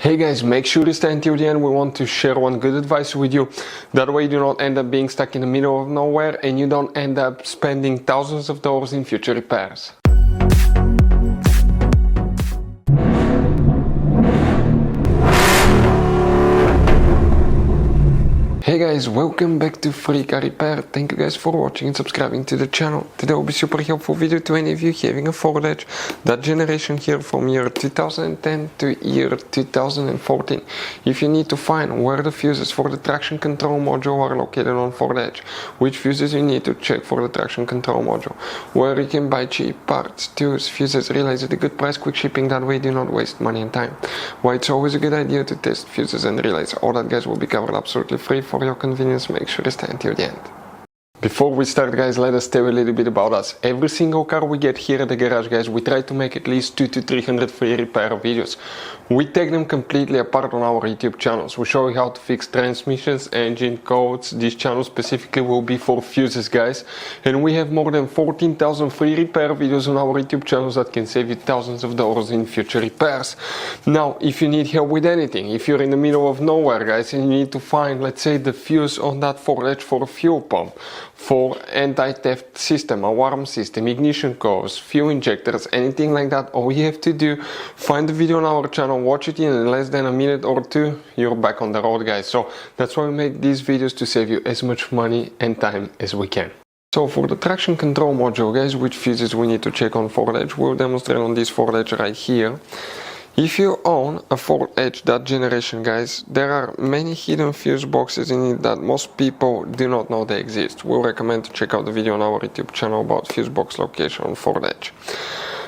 Hey guys, make sure to stay until the end. We want to share one good advice with you. That way you do not end up being stuck in the middle of nowhere and you don't end up spending thousands of dollars in future repairs. Hey guys, welcome back to Free Car Repair. Thank you guys for watching and subscribing to the channel. Today will be super helpful video to any of you having a Ford Edge, that generation here from year 2010 to year 2014. If you need to find where the fuses for the traction control module are located on Ford Edge, which fuses you need to check for the traction control module, where you can buy cheap parts, tools, fuses, relays at a good price, quick shipping, that way do not waste money and time. Why it's always a good idea to test fuses and relays. All that guys will be covered absolutely free for your convenience. Make sure to stay until the end. Before we start guys, let us tell you a little bit about us. Every single car we get here at the garage guys, we try to make at least 200 to 300 free repair videos. We take them completely apart on our YouTube channels. We show you how to fix transmissions, engine codes. This channel specifically will be for fuses guys. And we have more than 14,000 free repair videos on our YouTube channels that can save you thousands of dollars in future repairs. Now, if you need help with anything, if you're in the middle of nowhere guys and you need to find, let's say, the fuse on that Ford Edge for a fuel pump, for anti-theft system, alarm system, ignition codes, fuel injectors, anything like that, all you have to do, find the video on our channel, watch it in less than a minute or two, you're back on the road guys. So that's why we make these videos, to save you as much money and time as we can. So for the traction control module guys, which fuses we need to check on Ford Edge, we'll demonstrate on this Ford Edge right here. If you own a Ford Edge that generation guys, there are many hidden fuse boxes in it that most people do not know they exist. We'll recommend to check out the video on our YouTube channel about fuse box location on Ford Edge.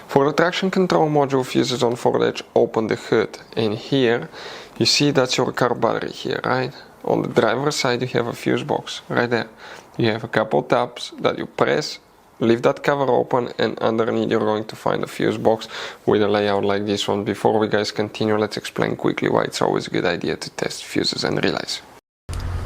For the traction control module fuses on Ford Edge, open the hood, and here you see that's your car battery here, right? On the driver's side you have a fuse box right there. You have a couple tabs that you press, leave that cover open, and underneath you're going to find a fuse box with a layout like this one. Before we guys continue, let's explain quickly why it's always a good idea to test fuses and relays.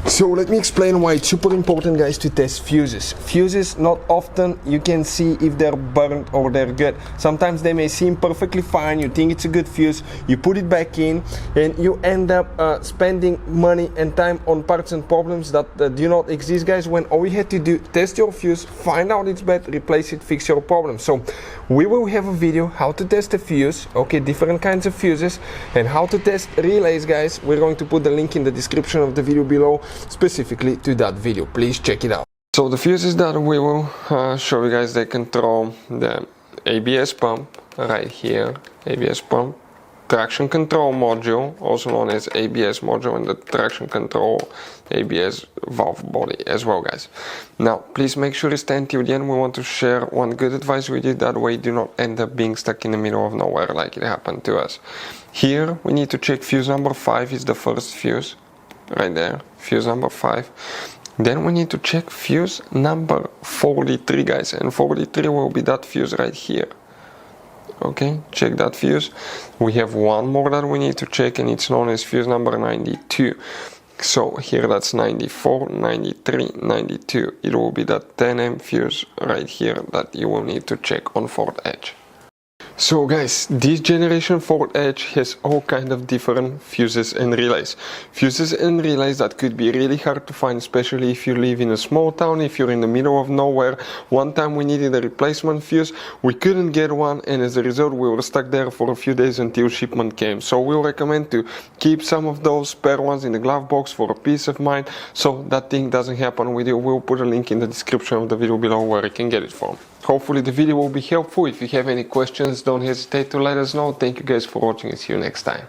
So let me explain why it's super important guys to test fuses. Fuses, not often you can see if they're burnt or they're good. Sometimes they may seem perfectly fine, you think it's a good fuse, you put it back in and you end up spending money and time on parts and problems that do not exist guys, when all you had to do, test your fuse, find out it's bad, replace it, fix your problem. So we will have a video how to test a fuse, okay, different kinds of fuses, and how to test relays guys. We're going to put the link in the description of the video below specifically to that video. Please check it out. So the fuses that we will show you guys, they control the ABS pump right here, ABS pump, traction control module, also known as ABS module, and the traction control ABS valve body as well guys. Now please make sure to stay until the end. We want to share one good advice with you, that way you do not end up being stuck in the middle of nowhere like it happened to us. Here we need to check fuse number 5 is the first fuse right there, fuse number 5. Then we need to check fuse number 43 guys, and 43 will be that fuse right here. Okay, check that fuse. We have one more that we need to check, and it's known as fuse number 92. So here that's 94, 93, 92. It will be that 10M fuse right here that you will need to check on Ford Edge. So guys, this generation Ford Edge has all kind of different fuses and relays. Fuses and relays that could be really hard to find, especially if you live in a small town, if you're in the middle of nowhere. One time we needed a replacement fuse, we couldn't get one, and as a result we were stuck there for a few days until shipment came. So we'll recommend to keep some of those spare ones in the glove box for a peace of mind, so that thing doesn't happen with you. We'll put a link in the description of the video below where you can get it from. Hopefully the video will be helpful. If you have any questions, don't hesitate to let us know. Thank you guys for watching and see you next time.